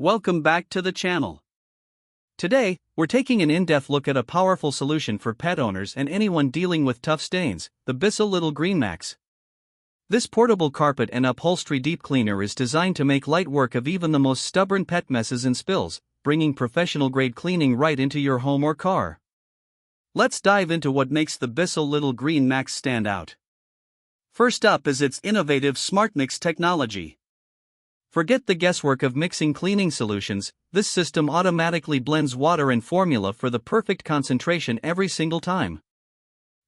Welcome back to the channel. Today, we're taking an in-depth look at a powerful solution for pet owners and anyone dealing with tough stains, the BISSELL Little Green Max. This portable carpet and upholstery deep cleaner is designed to make light work of even the most stubborn pet messes and spills, bringing professional-grade cleaning right into your home or car. Let's dive into what makes the BISSELL Little Green Max stand out. First up is its innovative SmartMix technology. Forget the guesswork of mixing cleaning solutions. This system automatically blends water and formula for the perfect concentration every single time.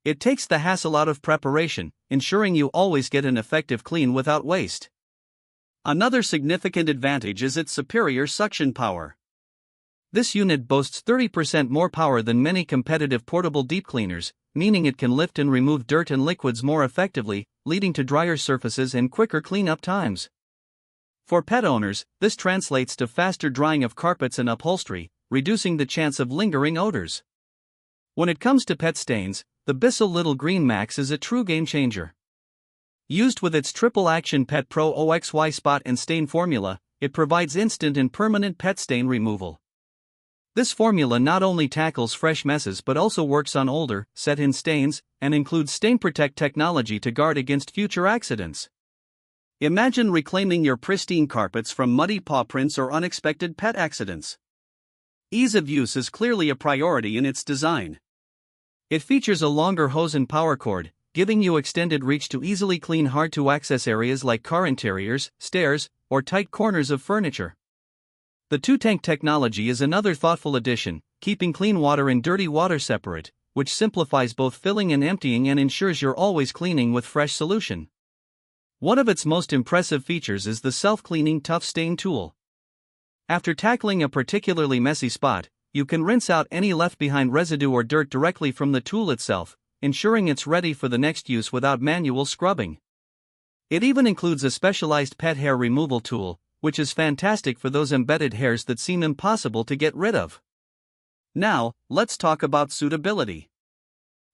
It takes the hassle out of preparation, ensuring you always get an effective clean without waste. Another significant advantage is its superior suction power. This unit boasts 30% more power than many competitive portable deep cleaners, meaning it can lift and remove dirt and liquids more effectively, leading to drier surfaces and quicker cleanup times. For pet owners, this translates to faster drying of carpets and upholstery, reducing the chance of lingering odors. When it comes to pet stains, the BISSELL Little Green Max is a true game changer. Used with its triple-action Pet Pro OXY spot and stain formula, it provides instant and permanent pet stain removal. This formula not only tackles fresh messes but also works on older, set-in stains, and includes StainProtect technology to guard against future accidents. Imagine reclaiming your pristine carpets from muddy paw prints or unexpected pet accidents. Ease of use is clearly a priority in its design. It features a longer hose and power cord, giving you extended reach to easily clean hard-to-access areas like car interiors, stairs, or tight corners of furniture. The two-tank technology is another thoughtful addition, keeping clean water and dirty water separate, which simplifies both filling and emptying and ensures you're always cleaning with fresh solution. One of its most impressive features is the self-cleaning tough stain tool. After tackling a particularly messy spot, you can rinse out any left-behind residue or dirt directly from the tool itself, ensuring it's ready for the next use without manual scrubbing. It even includes a specialized pet hair removal tool, which is fantastic for those embedded hairs that seem impossible to get rid of. Now, let's talk about suitability.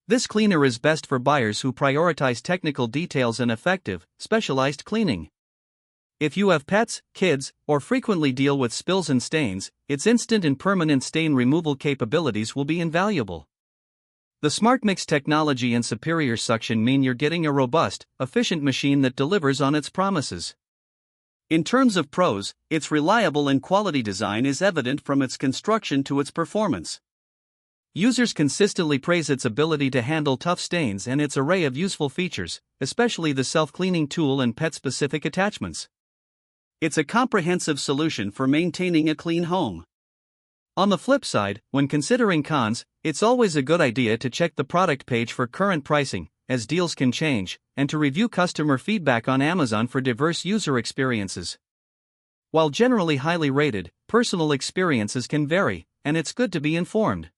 This cleaner is best for buyers who prioritize technical details and effective, specialized cleaning. If you have pets, kids, or frequently deal with spills and stains, its instant and permanent stain removal capabilities will be invaluable. The SmartMix technology and superior suction mean you're getting a robust, efficient machine that delivers on its promises. In terms of pros, its reliable and quality design is evident from its construction to its performance. Users consistently praise its ability to handle tough stains and its array of useful features, especially the self-cleaning tool and pet-specific attachments. It's a comprehensive solution for maintaining a clean home. On the flip side, when considering cons, it's always a good idea to check the product page for current pricing, as deals can change, and to review customer feedback on Amazon for diverse user experiences. While generally highly rated, personal experiences can vary, and it's good to be informed.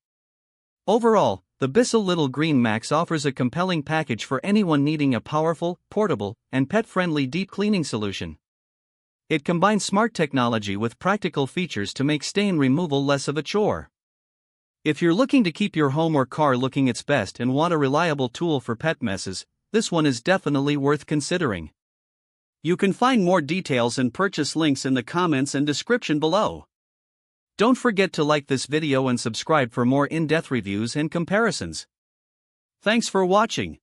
Overall, the BISSELL Little Green Max offers a compelling package for anyone needing a powerful, portable, and pet-friendly deep cleaning solution. It combines smart technology with practical features to make stain removal less of a chore. If you're looking to keep your home or car looking its best and want a reliable tool for pet messes, this one is definitely worth considering. You can find more details and purchase links in the comments and description below. Don't forget to like this video and subscribe for more in-depth reviews and comparisons. Thanks for watching.